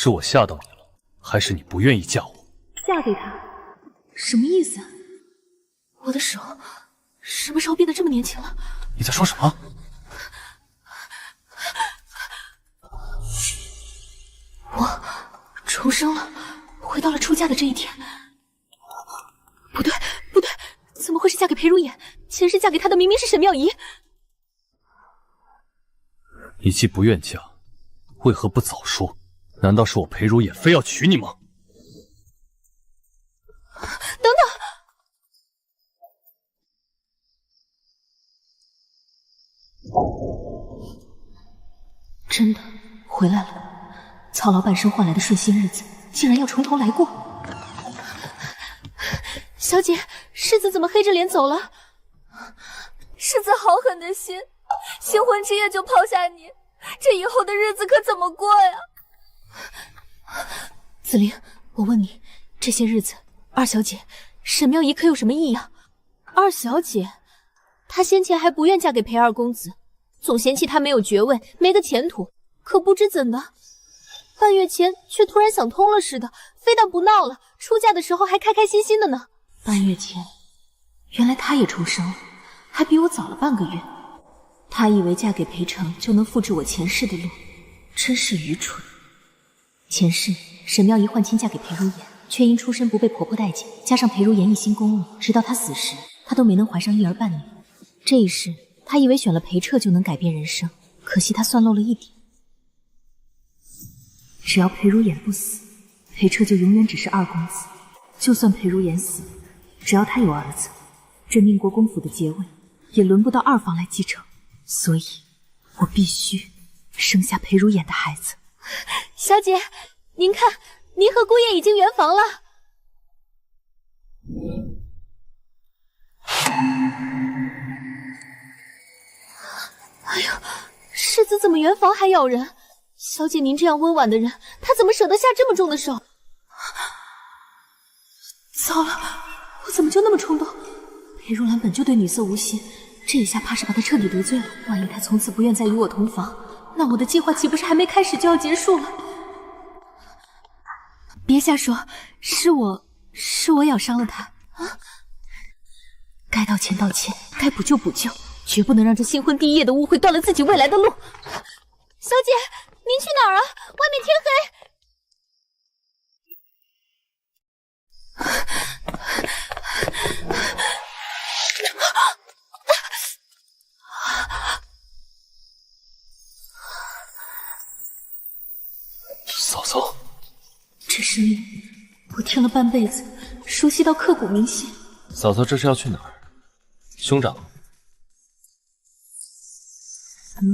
是我吓到你了，还是你不愿意嫁我？嫁给他？什么意思？我的手什么时候变得这么年轻了？你在说什么？我重生了，回到了出嫁的这一天。不对，不对，怎么会是嫁给裴如眼？前世嫁给他的明明是沈妙仪。你既不愿嫁，为何不早说？难道是我裴如眼非要娶你吗？等等！真的回来了。曹老半生换来的顺心日子，竟然要从头来过。小姐，世子怎么黑着脸走了？世子好狠的心，新婚之夜就抛下你，这以后的日子可怎么过呀？紫菱，我问你，这些日子，二小姐沈妙仪可有什么异样？二小姐，她先前还不愿嫁给裴二公子，总嫌弃他没有爵位，没个前途。可不知怎的，半月前却突然想通了似的，非但不闹了，出嫁的时候还开开心心的呢。半月前，原来她也重生了，还比我早了半个月。她以为嫁给裴成就能复制我前世的路，真是愚蠢。前世沈妙仪换亲嫁给裴如言，却因出身不被婆婆待见，加上裴如言一心公路，直到她死时，她都没能怀上一儿半女。这一世，她以为选了裴彻就能改变人生，可惜她算漏了一点。只要裴如眼不死，裴彻就永远只是二公子。就算裴如眼死，只要他有儿子，这宁国公府的爵位也轮不到二房来继承。所以，我必须生下裴如眼的孩子。小姐，您看，您和姑爷已经圆房了。哎呀，世子怎么圆房还咬人？小姐，您这样温婉的人，他怎么舍得下这么重的手？糟了，我怎么就那么冲动？裴如兰本就对女色无心，这一下怕是把她彻底得罪了。万一她从此不愿再与我同房，那我的计划岂不是还没开始就要结束了？别瞎说，是我咬伤了她啊！该道歉道歉，该补救补救，绝不能让这新婚第一夜的误会断了自己未来的路。小姐，您去哪儿啊？外面天黑。嫂嫂，这声音我听了半辈子，熟悉到刻骨铭心。嫂嫂这是要去哪儿？兄长。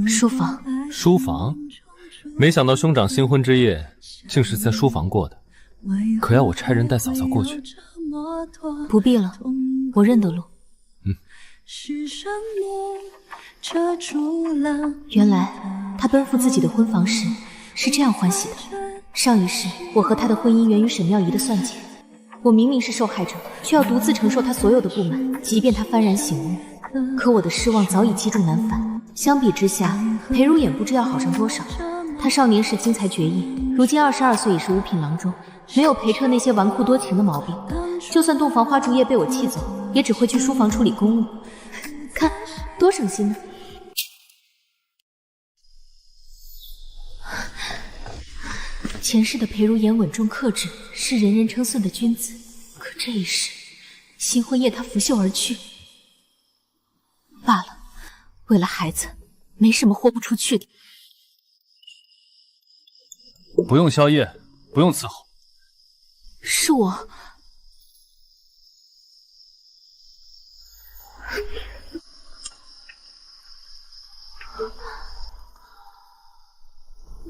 书房。书房？没想到兄长新婚之夜竟是在书房过的，可要我差人带嫂嫂过去？不必了，我认得路。原来他奔赴自己的婚房时是这样欢喜的。上一世我和他的婚姻源于沈妙仪的算计，我明明是受害者，却要独自承受他所有的不满，即便他幡然醒悟。可我的失望早已积重难返。相比之下，裴如眼不知要好上多少。他少年时经才绝艺，如今22岁已是五品郎中，没有裴彻那些纨绔多情的毛病。就算洞房花烛夜被我气走，也只会去书房处理公务。看，多省心呢。前世的裴如言稳重克制，是人人称颂的君子，可这一世，新婚夜他拂袖而去。罢了，为了孩子，没什么豁不出去的。不用宵夜，不用伺候。是我。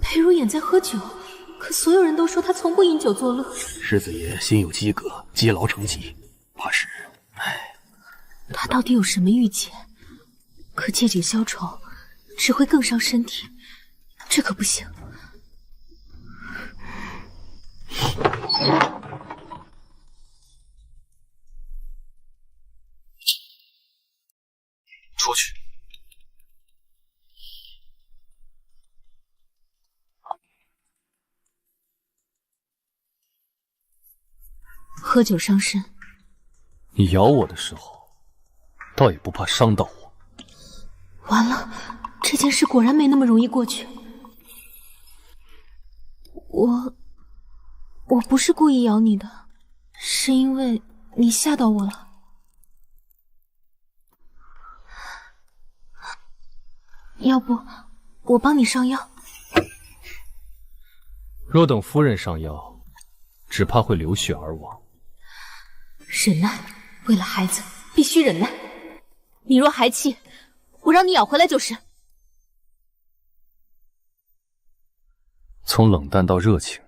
裴如眼在喝酒，可所有人都说他从不饮酒作乐。世子爷心有积阁，积劳成疾，怕是……他到底有什么郁结？可借酒消愁，只会更伤身体，这可不行。出去。喝酒伤身。你咬我的时候，倒也不怕伤到我。完了，这件事果然没那么容易过去。我不是故意咬你的，是因为你吓到我了。要不我帮你上药？若等夫人上药，只怕会流血而亡。忍耐，为了孩子必须忍耐。你若还气，我让你咬回来就是。从冷淡到热情，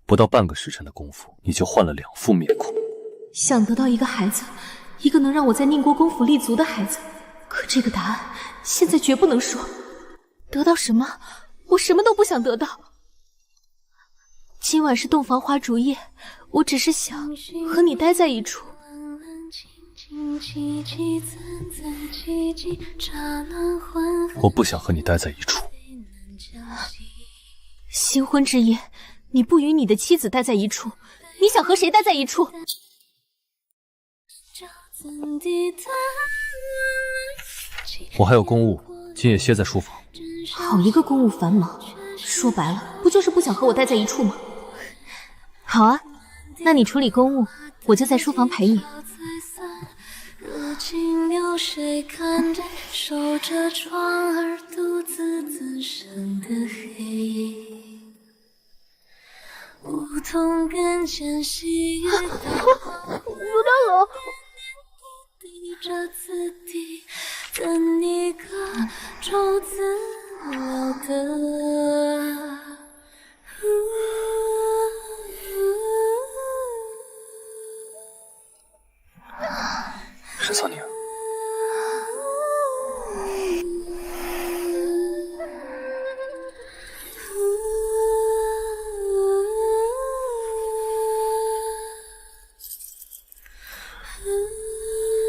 不到半个时辰的功夫，你就换了2副面孔。想得到一个孩子，一个能让我在宁国公府立足的孩子，可这个答案现在绝不能说。得到什么？我什么都不想得到。今晚是洞房花烛夜，我只是想和你待在一处。我不想和你待在一处。新婚之夜，你不与你的妻子待在一处，你想和谁待在一处？我还有公务，今夜歇在书房。好一个公务繁忙，说白了，不就是不想和我待在一处吗？好啊，那你处理公务，我就在书房陪你。如今有谁看着守着窗儿独自自生的黑？梧桐根前细雨的花，有点冷。滴着字滴，怎一个愁字了的？沈桑宁，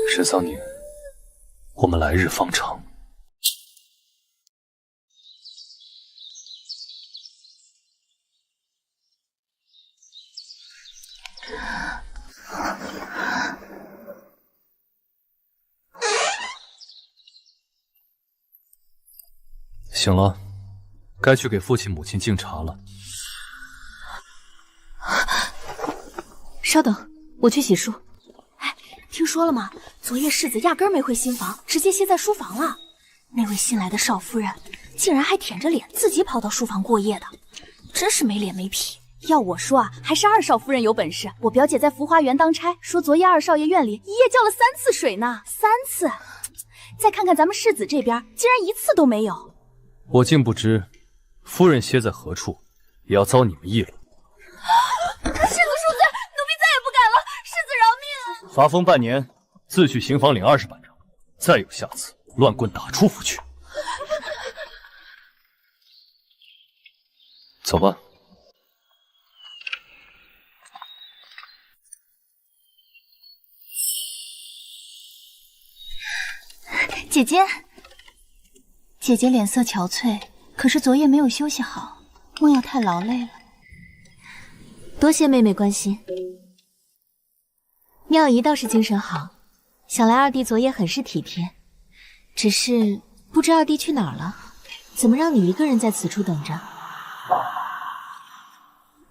沈桑宁，我们来日方长。醒了，该去给父亲母亲敬茶了。稍等，我去洗漱。哎，听说了吗？昨夜世子压根没回新房，直接歇在书房了。那位新来的少夫人，竟然还舔着脸自己跑到书房过夜的，真是没脸没皮。要我说啊，还是二少夫人有本事。我表姐在福花园当差，说昨夜二少爷院里一夜叫了3次水呢，3次。再看看咱们世子这边，竟然1次都没有。我竟不知，夫人歇在何处，也要遭你们议论。世子恕罪，奴婢再也不敢了，世子饶命啊！罚封半年，自去刑房领20板杖，再有下次，乱棍打出府去。走吧。姐姐，姐姐脸色憔悴，可是昨夜没有休息好，莫要太劳累了。多谢妹妹关心。妙仪倒是精神好，想来二弟昨夜很是体贴，只是不知二弟去哪儿了，怎么让你一个人在此处等着？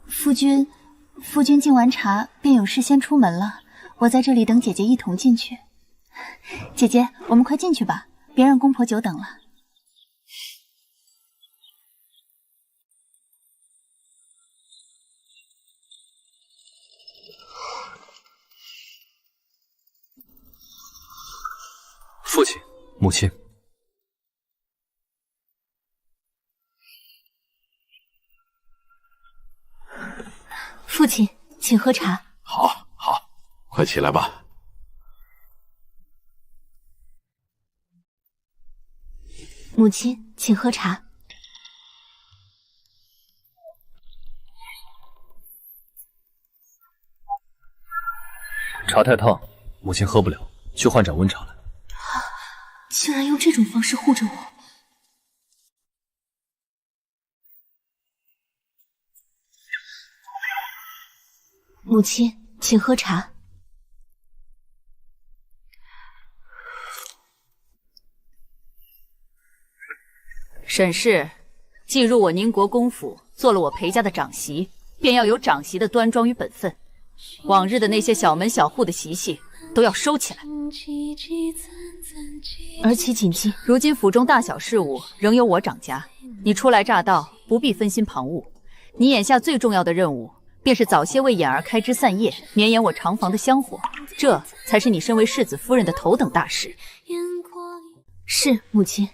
夫君敬完茶便有事先出门了，我在这里等姐姐一同进去。姐姐，我们快进去吧，别让公婆久等了。父亲、母亲，父亲，请喝茶。好，好，快起来吧。母亲，请喝茶。茶太烫，母亲喝不了，去换盏温茶来。竟然用这种方式护着我。母亲，请喝茶。沈氏，既入我宁国公府，做了我裴家的长媳，便要有长媳的端庄与本分。往日的那些小门小户的习气都要收起来。儿媳谨记。如今府中大小事务仍由我掌家，你初来乍到，不必分心旁骛。你眼下最重要的任务，便是早些为眼儿开枝散叶，绵延我长房的香火，这才是你身为世子夫人的头等大事。是，母亲。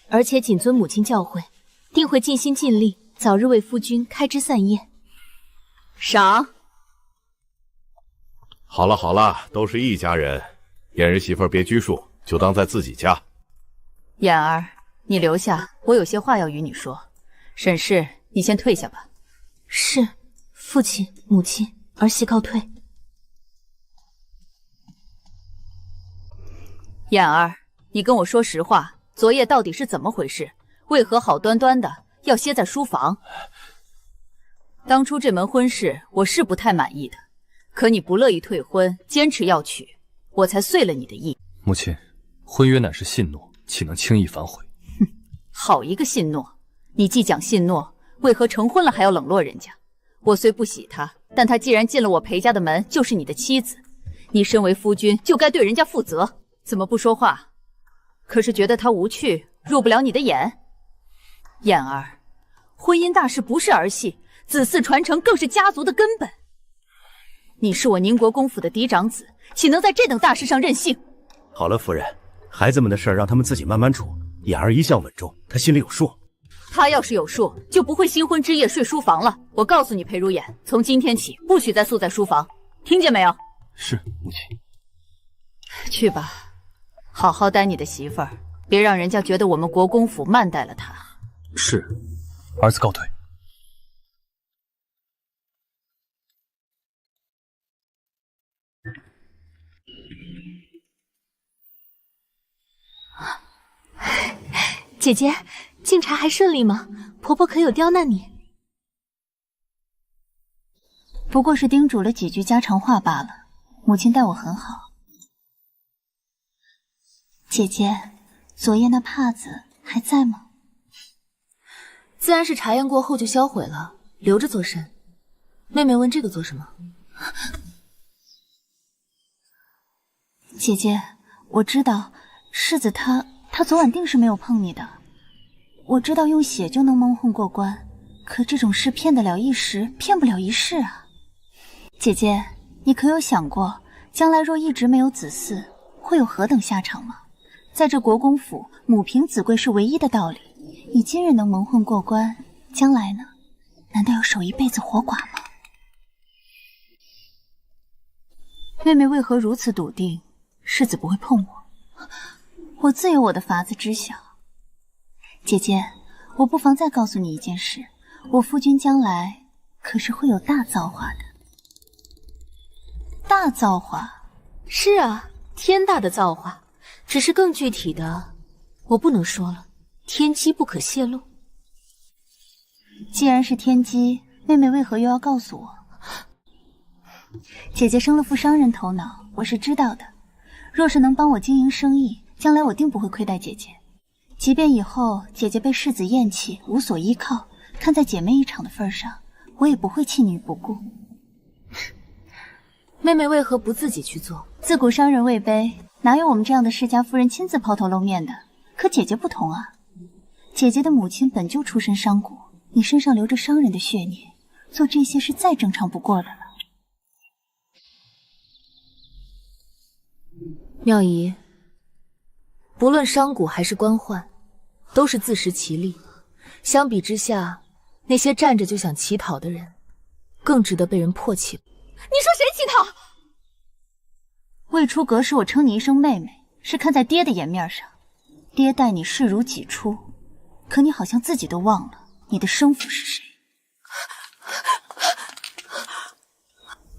而且谨遵母亲教诲，定会尽心尽力，早日为夫君开枝散叶。赏。好了好了，都是一家人，燕儿媳妇别拘束，就当在自己家。眼儿，你留下，我有些话要与你说。沈氏，你先退下吧。是，父亲、母亲，儿媳告退。燕儿，你跟我说实话。昨夜到底是怎么回事？为何好端端的要歇在书房？当初这门婚事我是不太满意的，可你不乐意退婚，坚持要娶，我才遂了你的意。母亲，婚约乃是信诺，岂能轻易反悔？哼，好一个信诺！你既讲信诺，为何成婚了还要冷落人家？我虽不喜她，但她既然进了我裴家的门，就是你的妻子，你身为夫君就该对人家负责，怎么不说话？可是觉得他无趣，入不了你的眼。燕儿，婚姻大事不是儿戏，子嗣传承更是家族的根本。你是我宁国公府的嫡长子，岂能在这等大事上任性？好了，夫人，孩子们的事儿让他们自己慢慢处。眼儿一向稳重，她心里有数。他要是有数，就不会新婚之夜睡书房了。我告诉你，裴如眼，从今天起不许再宿在书房，听见没有？是，母亲。去吧。好好待你的媳妇儿，别让人家觉得我们国公府慢待了她。是，儿子告退。姐姐，敬茶还顺利吗？婆婆可有刁难你？不过是叮嘱了几句家常话罢了。母亲待我很好。姐姐，昨夜那帕子还在吗？自然是茶宴过后就销毁了，留着做甚？妹妹问这个做什么？姐姐，我知道世子他昨晚定是没有碰你的。我知道用血就能蒙混过关，可这种事骗得了一时，骗不了一世啊。姐姐，你可有想过，将来若一直没有子嗣，会有何等下场吗？在这国公府，母凭子贵是唯一的道理。你今日能蒙混过关，将来呢？难道要守一辈子活寡吗？妹妹为何如此笃定，世子不会碰我？我自有我的法子知晓。姐姐，我不妨再告诉你一件事，我夫君将来可是会有大造化的。大造化？是啊，天大的造化。只是更具体的，我不能说了，天机不可泄露。既然是天机，妹妹为何又要告诉我？姐姐生了副商人头脑，我是知道的。若是能帮我经营生意，将来我定不会亏待姐姐。即便以后姐姐被世子厌弃，无所依靠，看在姐妹一场的份上，我也不会弃你于不顾。妹妹为何不自己去做？自古商人位卑，哪有我们这样的世家夫人亲自抛头露面的？可姐姐不同啊，姐姐的母亲本就出身商贾，你身上流着商人的血液，做这些是再正常不过的了。妙仪，不论商贾还是官宦，都是自食其力。相比之下，那些站着就想乞讨的人，更值得被人唾弃。你说谁乞讨？未出阁时我称你一声妹妹，是看在爹的颜面上，爹待你视如己出。可你好像自己都忘了你的生父是谁。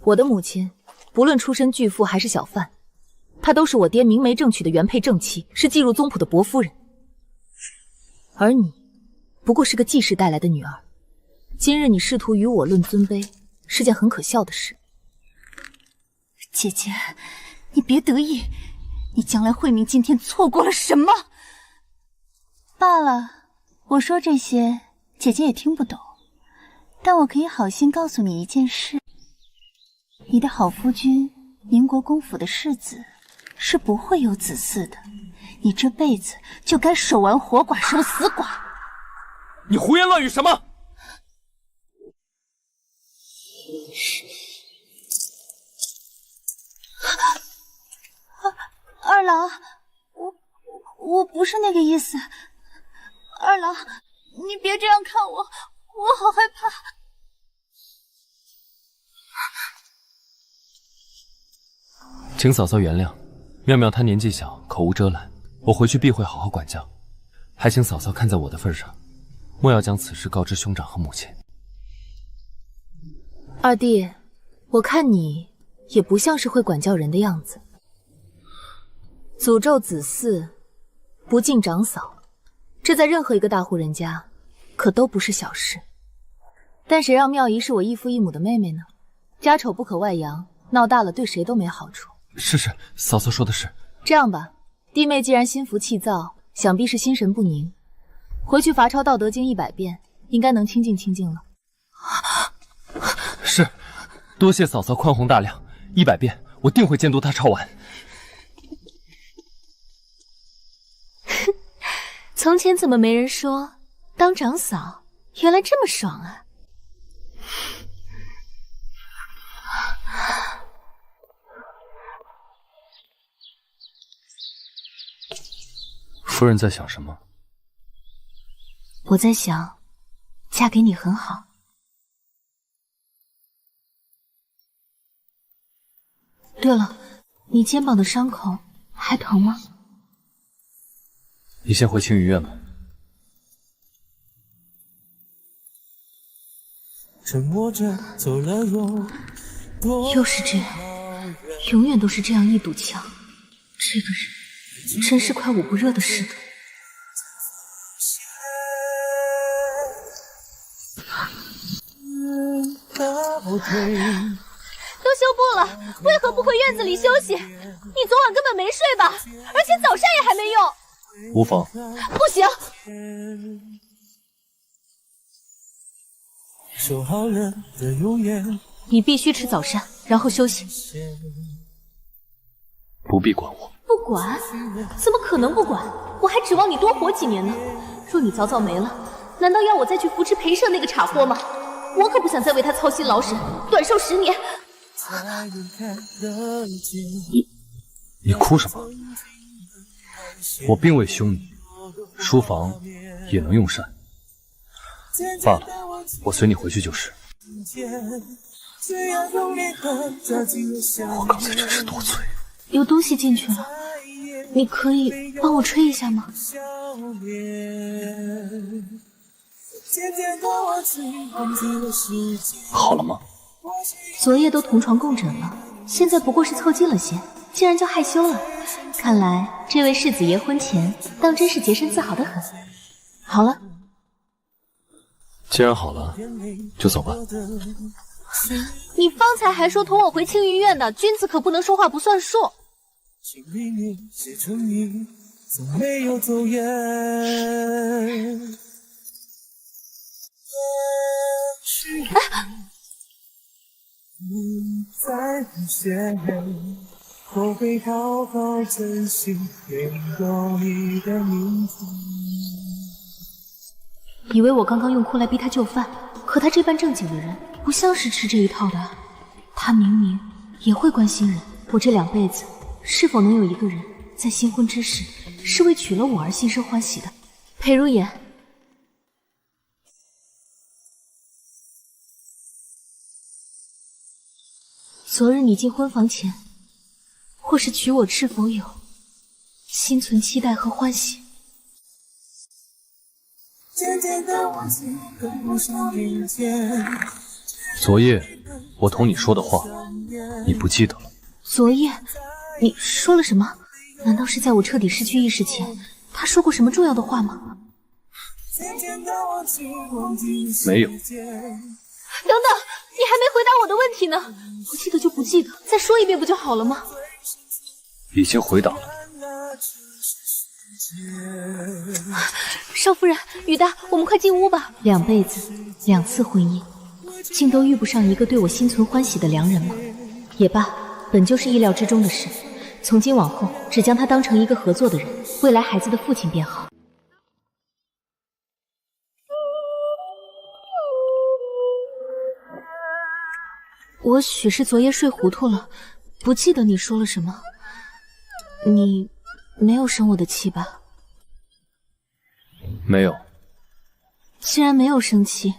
我的母亲，不论出身巨富还是小贩，她都是我爹明媒正娶的原配正妻，是继入宗谱的薄夫人。而你，不过是个继室带来的女儿。今日你试图与我论尊卑，是件很可笑的事。姐姐，你别得意，你将来慧明今天错过了什么？罢了，我说这些，姐姐也听不懂。但我可以好心告诉你一件事：你的好夫君，宁国公府的世子，是不会有子嗣的。你这辈子就该守完活寡，守死寡。你胡言乱语什么？二郎，我不是那个意思。二郎，你别这样看我，我好害怕。请嫂嫂原谅，妙妙她年纪小，口无遮拦，我回去必会好好管教。还请嫂嫂看在我的份上，莫要将此事告知兄长和母亲。二弟，我看你也不像是会管教人的样子。诅咒子嗣，不敬长嫂，这在任何一个大户人家可都不是小事。但谁让妙仪是我异父异母的妹妹呢？家丑不可外扬，闹大了对谁都没好处。是，嫂嫂说的是。这样吧，弟妹既然心浮气躁，想必是心神不宁，回去罚抄《道德经》100遍，应该能清静清静了。是，多谢嫂嫂宽宏大量，100遍我定会监督她抄完。从前怎么没人说当长嫂原来这么爽啊？夫人在想什么？我在想，嫁给你很好。对了，你肩膀的伤口还疼吗？你先回青云院吧。又是这样，永远都是这样一堵墙。这个人真是快捂不热的石头。都修补了，为何不回院子里休息？你昨晚根本没睡吧？而且早膳也还没用。无妨。不行。你必须吃早膳，然后休息。不必管我。不管？怎么可能不管？我还指望你多活几年呢。若你早早没了，难道要我再去扶持裴社那个傻货吗？我可不想再为他操心劳神，短寿10年。你哭什么？我并未凶你，书房也能用膳。罢了，我随你回去就是。我刚才真是多嘴。有东西进去了，你可以帮我吹一下吗？好了吗？昨夜都同床共枕了，现在不过是凑近了些，竟然就害羞了。看来这位世子爷婚前当真是洁身自好的很。好了，既然好了，就走吧。你方才还说同我回青云院的，君子可不能说话不算数。以为我刚刚用哭来逼他就范，可他这般正经的人不像是吃这一套的。他明明也会关心人，我这2辈子是否能有一个人在新婚之时是为娶了我而心生欢喜的？裴如言，昨日你进婚房前，或是娶我是否有心存期待和欢喜？昨夜我同你说的话，你不记得了？昨夜你说了什么？难道是在我彻底失去意识前，他说过什么重要的话吗？没有。等等，你还没回答我的问题呢。不记得就不记得，再说一遍不就好了吗？已经回答了。少夫人，雨大，我们快进屋吧。2辈子2次婚姻，竟都遇不上一个对我心存欢喜的良人吗？也罢，本就是意料之中的事。从今往后，只将他当成一个合作的人，未来孩子的父亲便好。我许是昨夜睡糊涂了，不记得你说了什么。你没有生我的气吧？没有。既然没有生气，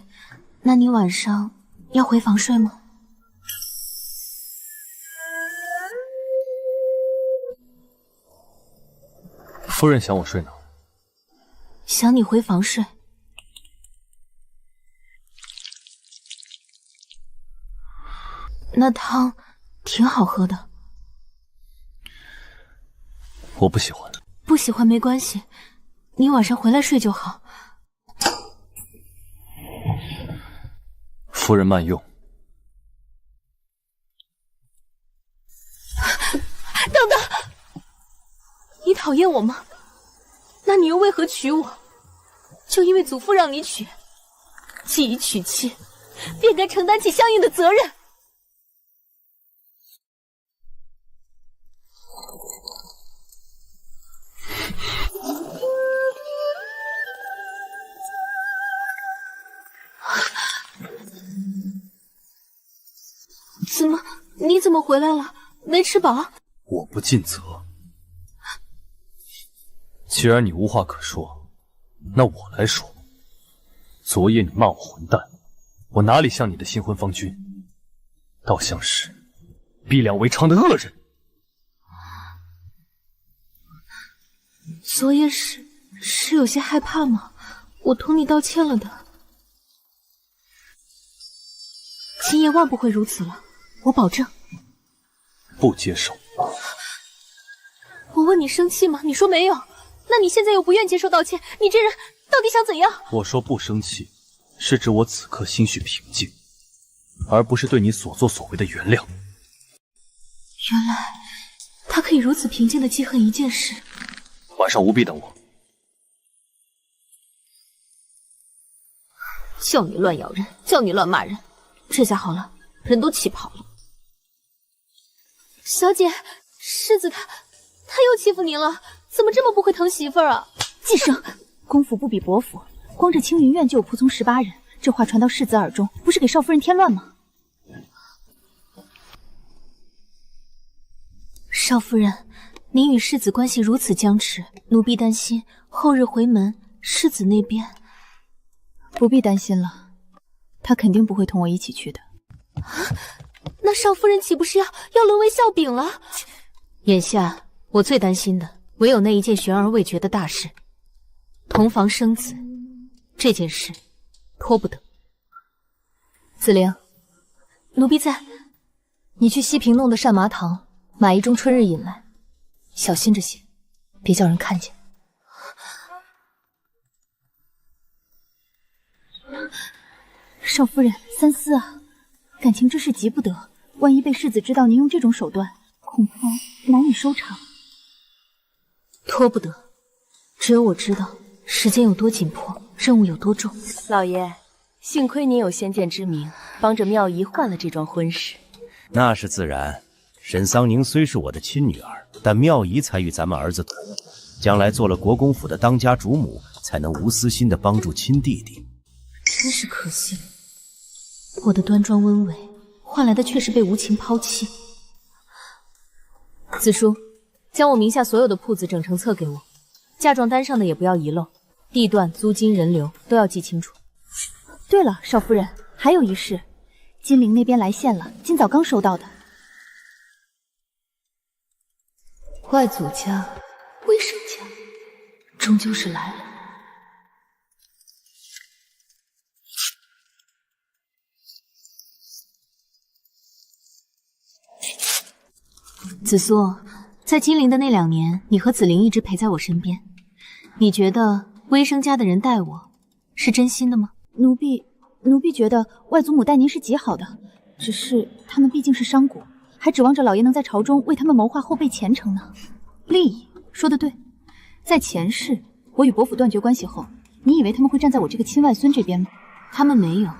那你晚上要回房睡吗？夫人想我睡哪？想你回房睡。那汤挺好喝的。我不喜欢。不喜欢没关系，你晚上回来睡就好。夫人慢用。等等，你讨厌我吗？那你又为何娶我？就因为祖父让你娶，既已娶妻，便该承担起相应的责任。你怎么回来了？没吃饱？我不尽责。既然你无话可说，那我来说。昨夜你骂我混蛋，我哪里像你的新婚方君，倒像是逼良为娼的恶人。昨夜是有些害怕吗？我同你道歉了的。今夜万不会如此了，我保证。不接受。我问你生气吗？你说没有。那你现在又不愿接受道歉，你这人到底想怎样？我说不生气，是指我此刻心绪平静，而不是对你所作所为的原谅。原来他可以如此平静地记恨一件事。晚上务必等我。叫你乱咬人，叫你乱骂人，这下好了，人都气跑了。小姐，世子他又欺负您了，怎么这么不会疼媳妇儿啊？季生，公府不比伯府，光这青云院就有仆从18人，这话传到世子耳中，不是给少夫人添乱吗？少夫人，您与世子关系如此僵持，奴婢担心后日回门，世子那边……不必担心了，他肯定不会同我一起去的。那少夫人岂不是要沦为笑柄了？眼下我最担心的唯有那一件悬而未决的大事，同房生子这件事，拖不得。紫菱，奴婢在。你去西平弄的膳麻糖，买一盅春日饮来，小心着些，别叫人看见。少夫人，三思啊！感情之事急不得，万一被世子知道您用这种手段，恐怕难以收场。拖不得，只有我知道时间有多紧迫，任务有多重。老爷，幸亏您有先见之明，帮着妙仪换了这桩婚事。那是自然。沈桑宁虽是我的亲女儿，但妙仪才与咱们儿子同婚，将来做了国公府的当家主母，才能无私心的帮助亲弟弟。真是可惜，我的端庄温婉，换来的却是被无情抛弃。子书，将我名下所有的铺子整成册给我，嫁妆单上的也不要遗漏，地段、租金、人流都要记清楚。对了，少夫人，还有一事，金陵那边来信了，今早刚收到的。外祖家、微生家，终究是来了。子苏，在金陵的那2年，你和紫菱一直陪在我身边。你觉得微生家的人待我是真心的吗？奴婢觉得外祖母待您是极好的，只是他们毕竟是商贾，还指望着老爷能在朝中为他们谋划后辈前程呢。利益，说得对。在前世，我与伯府断绝关系后，你以为他们会站在我这个亲外孙这边吗？他们没有，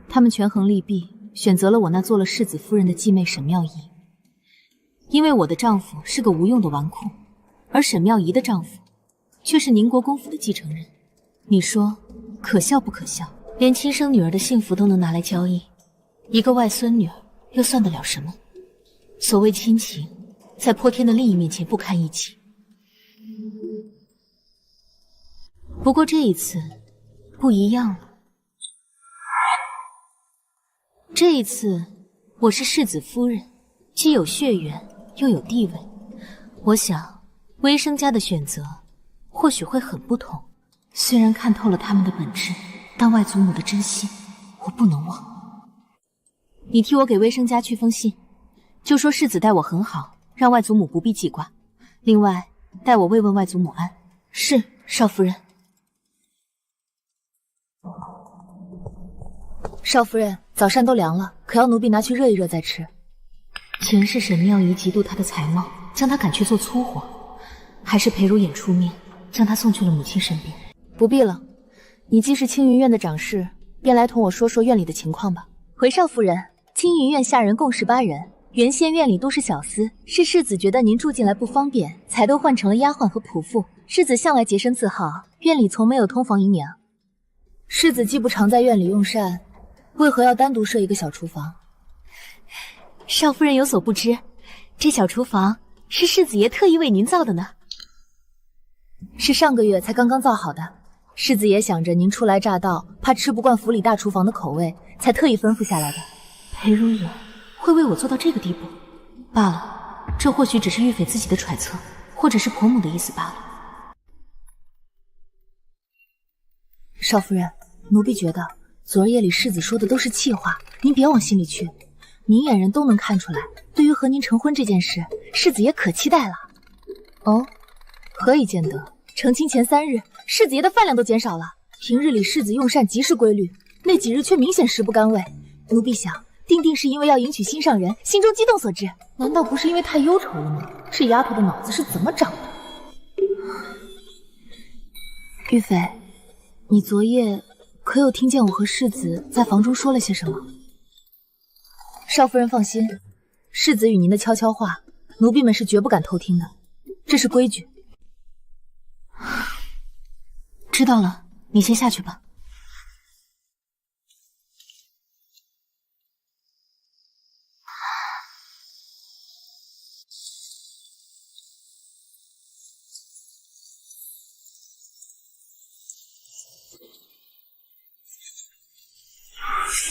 他们权衡利弊，选择了我那做了世子夫人的继妹沈妙仪。因为我的丈夫是个无用的纨绔，而沈妙仪的丈夫却是宁国公府的继承人。你说可笑不可笑？连亲生女儿的幸福都能拿来交易，一个外孙女儿又算得了什么？所谓亲情，在泼天的利益面前不堪一击。不过这一次不一样了，这一次我是世子夫人，既有血缘又有地位，我想微生家的选择或许会很不同。虽然看透了他们的本质，但外祖母的真心我不能忘。你替我给微生家去封信，就说世子待我很好，让外祖母不必记挂。另外代我慰问外祖母安。是，少夫人。少夫人，早膳都凉了，可要奴婢拿去热一热再吃。前世沈妙仪嫉妒她的才貌，将她赶去做粗活，还是裴如眼出面，将她送去了母亲身边。不必了，你既是青云院的长侍，便来同我说说院里的情况吧。回少夫人，青云院下人共18人，原先院里都是小厮，是世子觉得您住进来不方便，才都换成了丫鬟和仆妇。世子向来洁身自好，院里从没有通房姨娘。世子既不常在院里用膳，为何要单独设一个小厨房？少夫人有所不知，这小厨房是世子爷特意为您造的呢。是上个月才刚刚造好的。世子爷想着您初来乍到，怕吃不惯府里大厨房的口味，才特意吩咐下来的。裴如影会为我做到这个地步？罢了，这或许只是玉斐自己的揣测，或者是婆母的意思罢了。少夫人，奴婢觉得昨夜里世子说的都是气话，您别往心里去。明眼人都能看出来，对于和您成婚这件事，世子爷可期待了。哦，何以见得？成亲前3日，世子爷的饭量都减少了。平日里世子用膳极是规律，那几日却明显食不甘味。奴婢想，定定是因为要迎娶心上人，心中激动所致。难道不是因为太忧愁了吗？这丫头的脑子是怎么长的？玉斐，你昨夜可有听见我和世子在房中说了些什么？少夫人放心，世子与您的悄悄话，奴婢们是绝不敢偷听的，这是规矩。知道了，你先下去吧。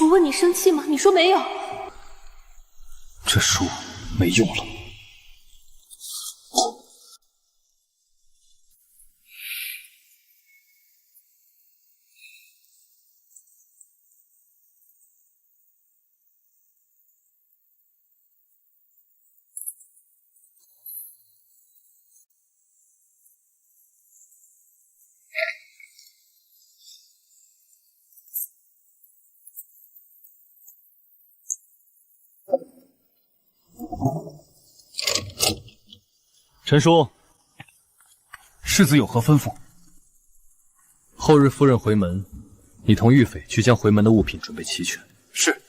我问你生气吗？你说没有。这书没用了。陈叔，世子有何吩咐？后日夫人回门，你同玉斐去将回门的物品准备齐全。是。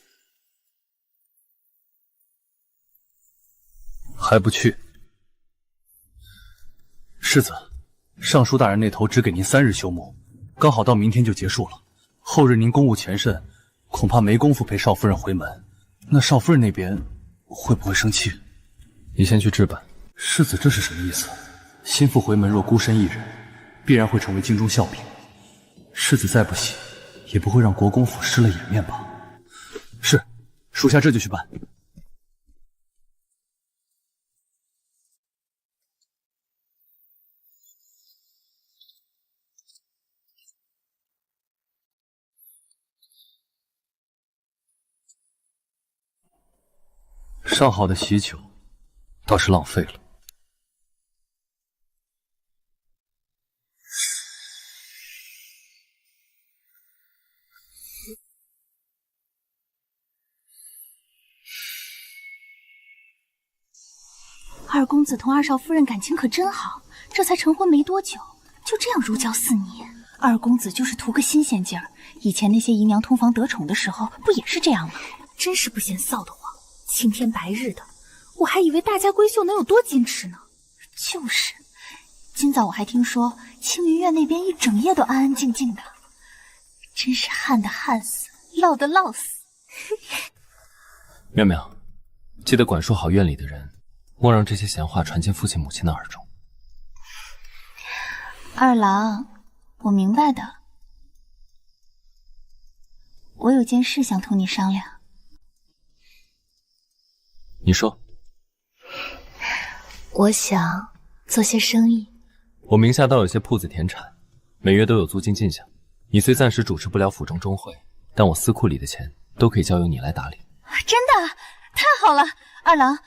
还不去？世子，尚书大人那头只给您3日休沐，刚好到明天就结束了。后日您公务前甚，恐怕没工夫陪少夫人回门。那少夫人那边会不会生气？你先去置办。世子这是什么意思？心腹回门若孤身一人，必然会成为京中笑柄。世子再不喜，也不会让国公府失了颜面吧？是，属下这就去办。上好的喜酒，倒是浪费了。二公子同二少夫人感情可真好，这才成婚没多久，就这样如胶似泥。二公子就是图个新鲜劲儿，以前那些姨娘通房得宠的时候，不也是这样吗？真是不嫌臊得慌，青天白日的，我还以为大家闺秀能有多矜持呢。就是，今早我还听说青云院那边一整夜都安安静静的，真是旱的旱死，涝的涝死。妙妙，记得管束好院里的人，莫让这些闲话传进父亲母亲的耳中。二郎，我明白的。我有件事想同你商量。你说。我想做些生意。我名下倒有些铺子田产，每月都有租金进项。你虽暂时主持不了府中钟会，但我司库里的钱都可以交由你来打理。真的？太好了！二郎，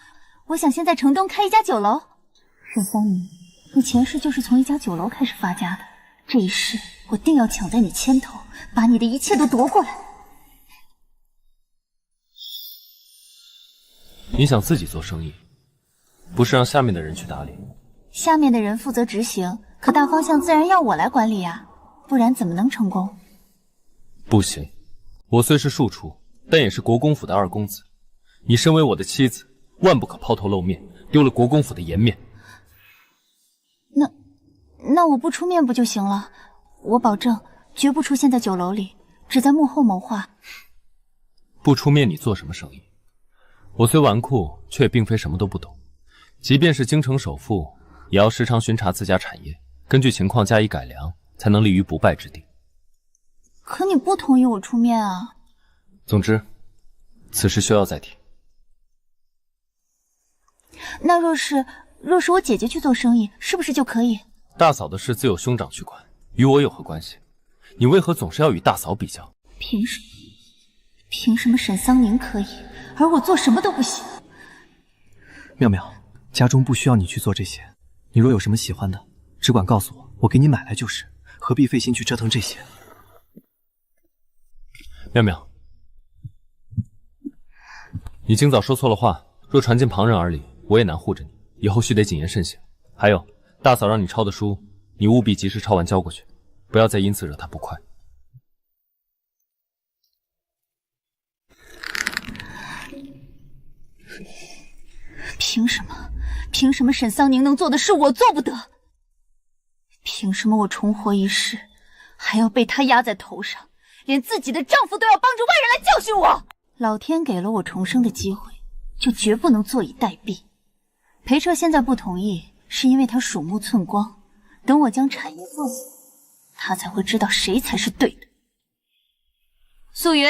我想先在城东开一家酒楼。沈桑尼，你前世就是从一家酒楼开始发家的，这一世我定要抢在你前头，把你的一切都夺过来。你想自己做生意，不是让下面的人去打理？下面的人负责执行，可大方向自然要我来管理呀，不然怎么能成功？不行，我虽是庶出，但也是国公府的二公子。你身为我的妻子，万不可抛头露面，丢了国公府的颜面。那我不出面不就行了？我保证绝不出现在酒楼里，只在幕后谋划。不出面，你做什么生意？我虽纨绔，却也并非什么都不懂。即便是京城首富，也要时常巡查自家产业，根据情况加以改良，才能立于不败之地。可你不同意我出面啊。总之，此事休要再提。那若是我姐姐去做生意，是不是就可以？大嫂的事自有兄长去管，与我有何关系？你为何总是要与大嫂比较？凭什么沈桑宁可以，而我做什么都不行？妙妙，家中不需要你去做这些，你若有什么喜欢的，只管告诉我，我给你买来就是，何必费心去折腾这些？妙妙，你今早说错了话，若传进旁人耳里，我也难护着你，以后须得谨言慎行。还有，大嫂让你抄的书，你务必及时抄完交过去，不要再因此惹她不快。凭什么沈桑宁能做的事我做不得？凭什么我重活一世，还要被他压在头上，连自己的丈夫都要帮着外人来教训我？老天给了我重生的机会，就绝不能坐以待毙。裴彻现在不同意，是因为他鼠目寸光，等我将产业做起，他才会知道谁才是对的。素云，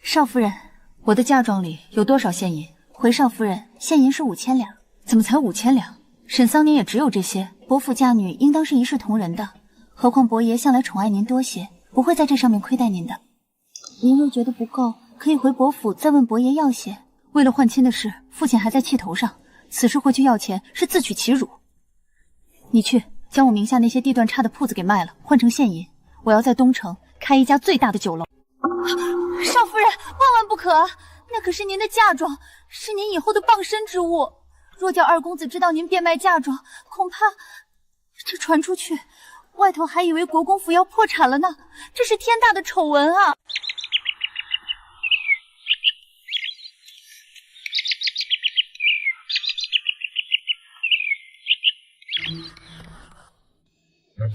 少夫人，我的嫁妆里有多少现银？回少夫人，现银是5000两。怎么才5000两？沈桑宁也只有这些，伯府嫁女应当是一视同仁的，何况伯爷向来宠爱您多些，不会在这上面亏待您的。您若觉得不够，可以回伯府再问伯爷要些。为了换亲的事，父亲还在气头上，此时回去要钱是自取其辱。你去将我名下那些地段差的铺子给卖了，换成现银。我要在东城开一家最大的酒楼。少夫人，万万不可啊！那可是您的嫁妆，是您以后的傍身之物。若叫二公子知道您变卖嫁妆，恐怕这传出去，外头还以为国公府要破产了呢。这是天大的丑闻啊！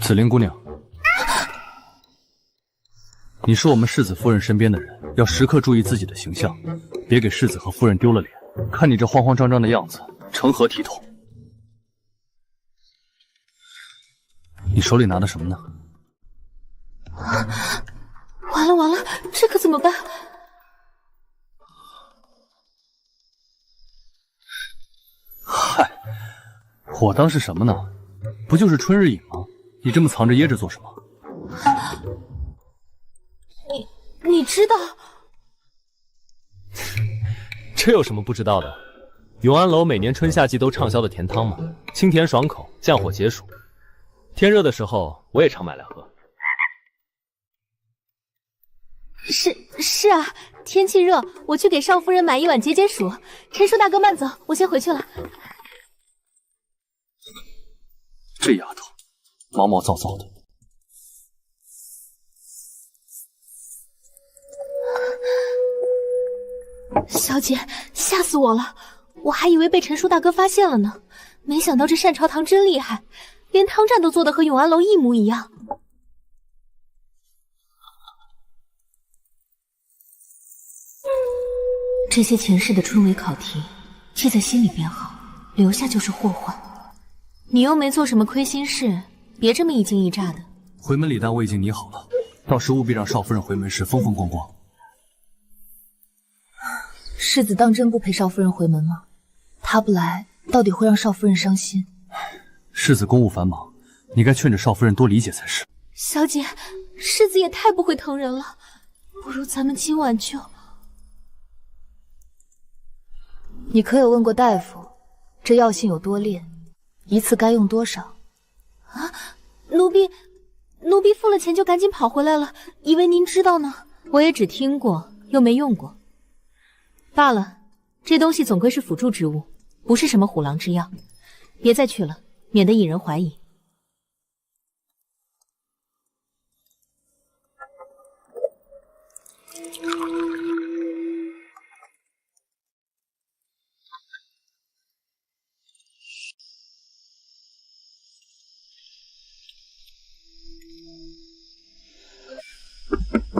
紫菱姑娘，你是我们世子夫人身边的人，要时刻注意自己的形象，别给世子和夫人丢了脸。看你这慌慌张张的样子，成何体统？你手里拿的什么呢？完了，这可怎么办？嗨，我当是什么呢？不就是春日饮吗？你这么藏着掖着做什么？你知道？这有什么不知道的？永安楼每年春夏季都畅销的甜汤嘛，清甜爽口，降火解暑。天热的时候，我也常买来喝。是啊，天气热，我去给少夫人买一碗解解暑。陈叔大哥慢走，我先回去了。这丫头毛毛躁躁的。小姐，吓死我了！我还以为被陈叔大哥发现了呢，没想到这单朝堂真厉害，连汤蘸都做得和永安楼一模一样。这些前世的春闱考题，记在心里便好，留下就是祸患。你又没做什么亏心事，别这么一惊一乍的。回门礼单我已经拟好了，到时务必让少夫人回门时风风光光。世子当真不陪少夫人回门吗？他不来，到底会让少夫人伤心。世子公务繁忙，你该劝着少夫人多理解才是。小姐，世子也太不会疼人了，不如咱们今晚就……你可有问过大夫，这药性有多烈，一次该用多少？啊，奴婢付了钱就赶紧跑回来了，以为您知道呢。我也只听过，又没用过。罢了，这东西总归是辅助之物，不是什么虎狼之药，别再去了，免得引人怀疑。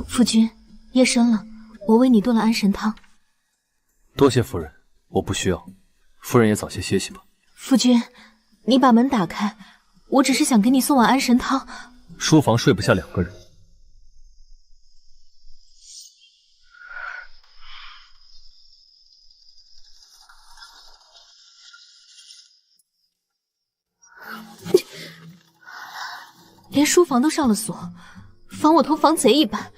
夫君，夜深了，我为你炖了安神汤。多谢夫人，我不需要。夫人也早些歇息吧。夫君，你把门打开，我只是想给你送碗安神汤。书房睡不下2个人。连书房都上了锁，防我同防贼一般。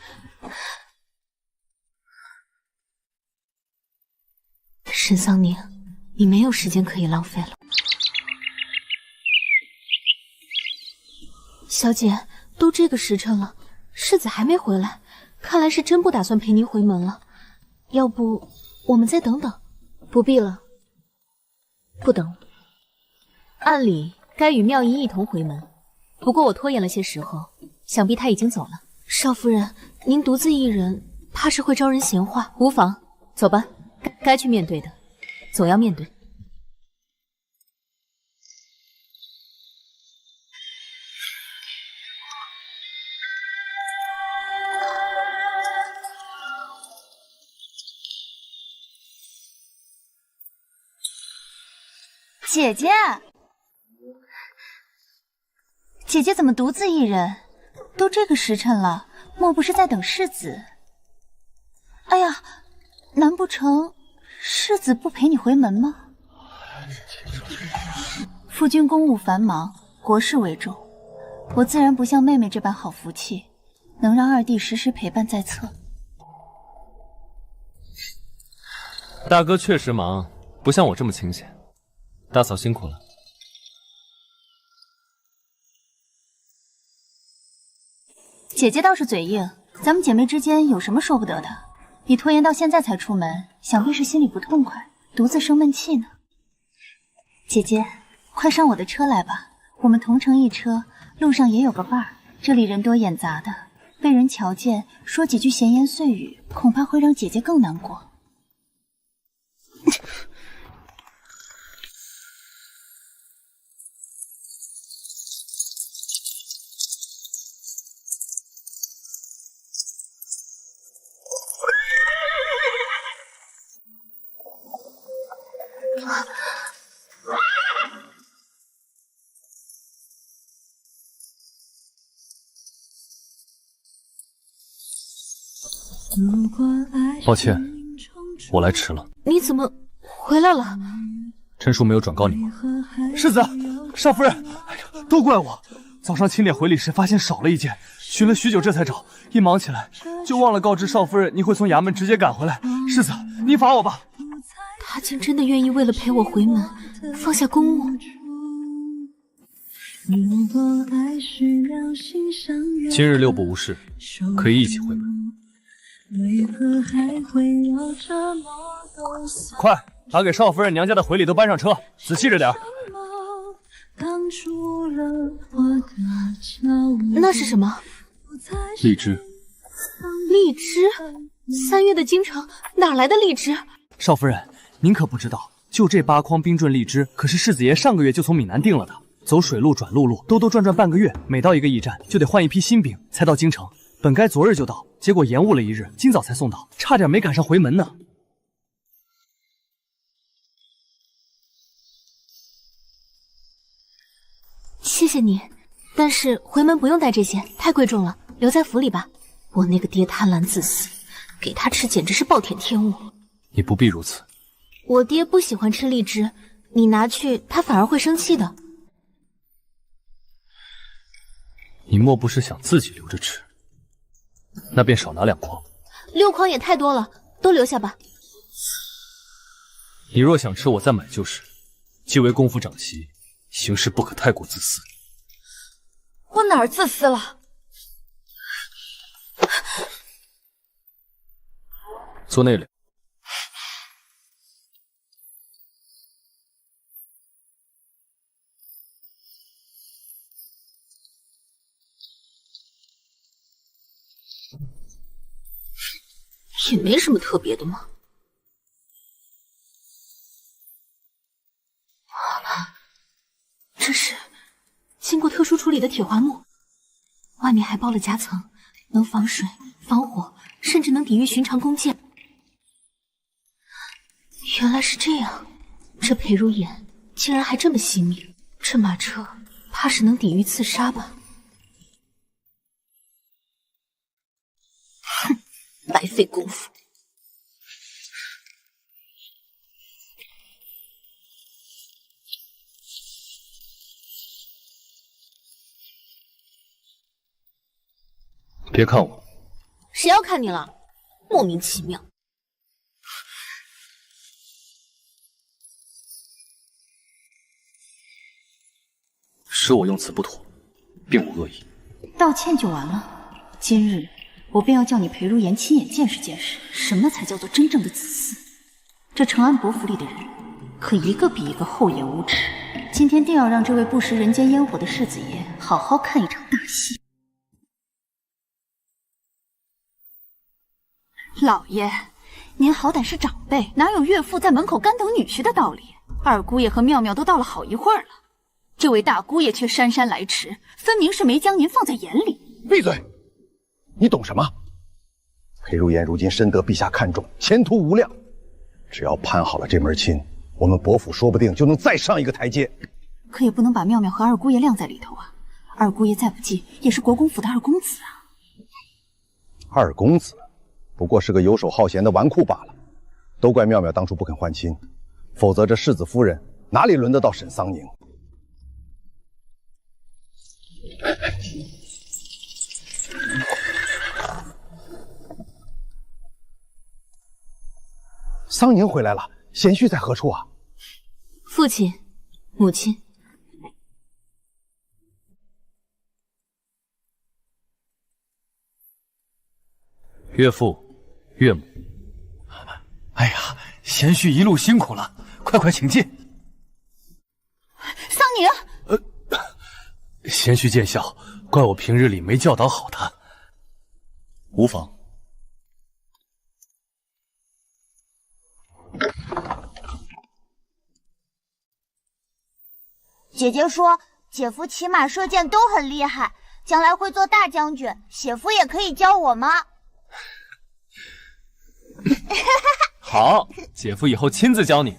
沈桑宁，你没有时间可以浪费了。小姐，都这个时辰了，世子还没回来，看来是真不打算陪您回门了。要不我们再等等？不必了，不等了。按理该与妙仪一同回门，不过我拖延了些时候，想必他已经走了。少夫人，您独自一人，怕是会招人闲话。无妨，走吧，该去面对的，总要面对。姐姐，姐姐怎么独自一人？都这个时辰了，莫不是在等世子？哎呀，难不成世子不陪你回门吗？夫君公务繁忙，国事为重，我自然不像妹妹这般好福气，能让二弟时时陪伴在侧。大哥确实忙，不像我这么清闲。大嫂辛苦了。姐姐倒是嘴硬，咱们姐妹之间有什么说不得的？你拖延到现在才出门，想必是心里不痛快，独自生闷气呢。姐姐，快上我的车来吧，我们同乘一车，路上也有个伴儿。这里人多眼杂的，被人瞧见，说几句闲言碎语，恐怕会让姐姐更难过。抱歉，我来迟了。你怎么回来了？陈叔没有转告你吗？世子，少夫人，哎呀，都怪我。早上清点回礼时发现少了一件，寻了许久这才找，一忙起来就忘了告知少夫人，你会从衙门直接赶回来。世子，你罚我吧。他竟真的愿意为了陪我回门，放下公务。今日6不无事，可以一起回门。为何还会有这么多快把给少夫人娘家的回礼都搬上车，仔细着点。挡住了我的脚步。那是什么？荔枝。荔枝？3月的京城哪来的荔枝？少夫人，您可不知道，就这8筐冰镇荔枝，可是世子爷上个月就从闽南订了的。走水路转陆路，兜兜转转半个月，每到一个驿站就得换一批新饼才到京城。本该昨日就到，结果延误了1日，今早才送到，差点没赶上回门呢。谢谢你，但是回门不用带这些，太贵重了，留在府里吧。我那个爹贪婪自私，给他吃简直是暴殄天物。你不必如此。我爹不喜欢吃荔枝，你拿去他反而会生气的。你莫不是想自己留着吃？那便少拿2筐。6筐也太多了，都留下吧。你若想吃，我再买就是。既为公府长媳，行事不可太过自私。我哪儿自私了？坐那里。也没什么特别的嘛。这是经过特殊处理的铁桦木，外面还包了夹层，能防水、防火，甚至能抵御寻常弓箭。原来是这样，这裴如眼竟然还这么细密，这马车怕是能抵御刺杀吧？哼，白费功夫。别看我，谁要看你了？莫名其妙。是我用词不妥，并无恶意。道歉就完了。今日我便要叫你裴如言亲眼见识见识，什么才叫做真正的自私。这承安伯府里的人，可一个比一个厚颜无耻。今天定要让这位不食人间烟火的世子爷好好看一场大戏。老爷，您好歹是长辈，哪有岳父在门口干等女婿的道理？二姑爷和妙妙都到了好一会儿了，这位大姑爷却姗姗来迟，分明是没将您放在眼里。闭嘴！你懂什么？裴如言如今深得陛下看重，前途无量，只要攀好了这门亲，我们伯府说不定就能再上一个台阶。可也不能把妙妙和二姑爷晾在里头啊！二姑爷再不济也是国公府的二公子啊。二公子不过是个游手好闲的纨绔罢了，都怪妙妙当初不肯换亲，否则这世子夫人哪里轮得到沈桑宁？桑宁回来了，贤婿在何处啊？父亲、母亲。岳父、岳母。哎呀，贤婿一路辛苦了，快快请进。桑宁，贤婿见笑，怪我平日里没教导好他。无妨。姐姐说，姐夫骑马射箭都很厉害，将来会做大将军，姐夫也可以教我吗？好，姐夫以后亲自教你。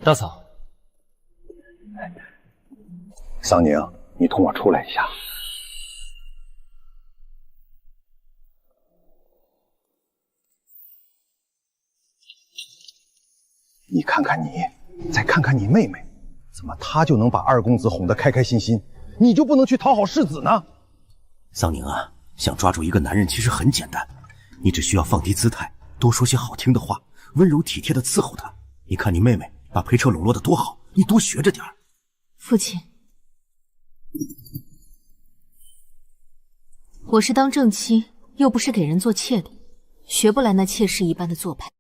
大嫂，桑宁，你同我出来一下。你看看你，再看看你妹妹，怎么她就能把二公子哄得开开心心，你就不能去讨好世子呢？桑宁啊，想抓住一个男人其实很简单，你只需要放低姿态，多说些好听的话，温柔体贴的伺候他。你看你妹妹把裴彻笼络得多好，你多学着点。父亲，我是当正妻，又不是给人做妾的，学不来那妾室一般的做派。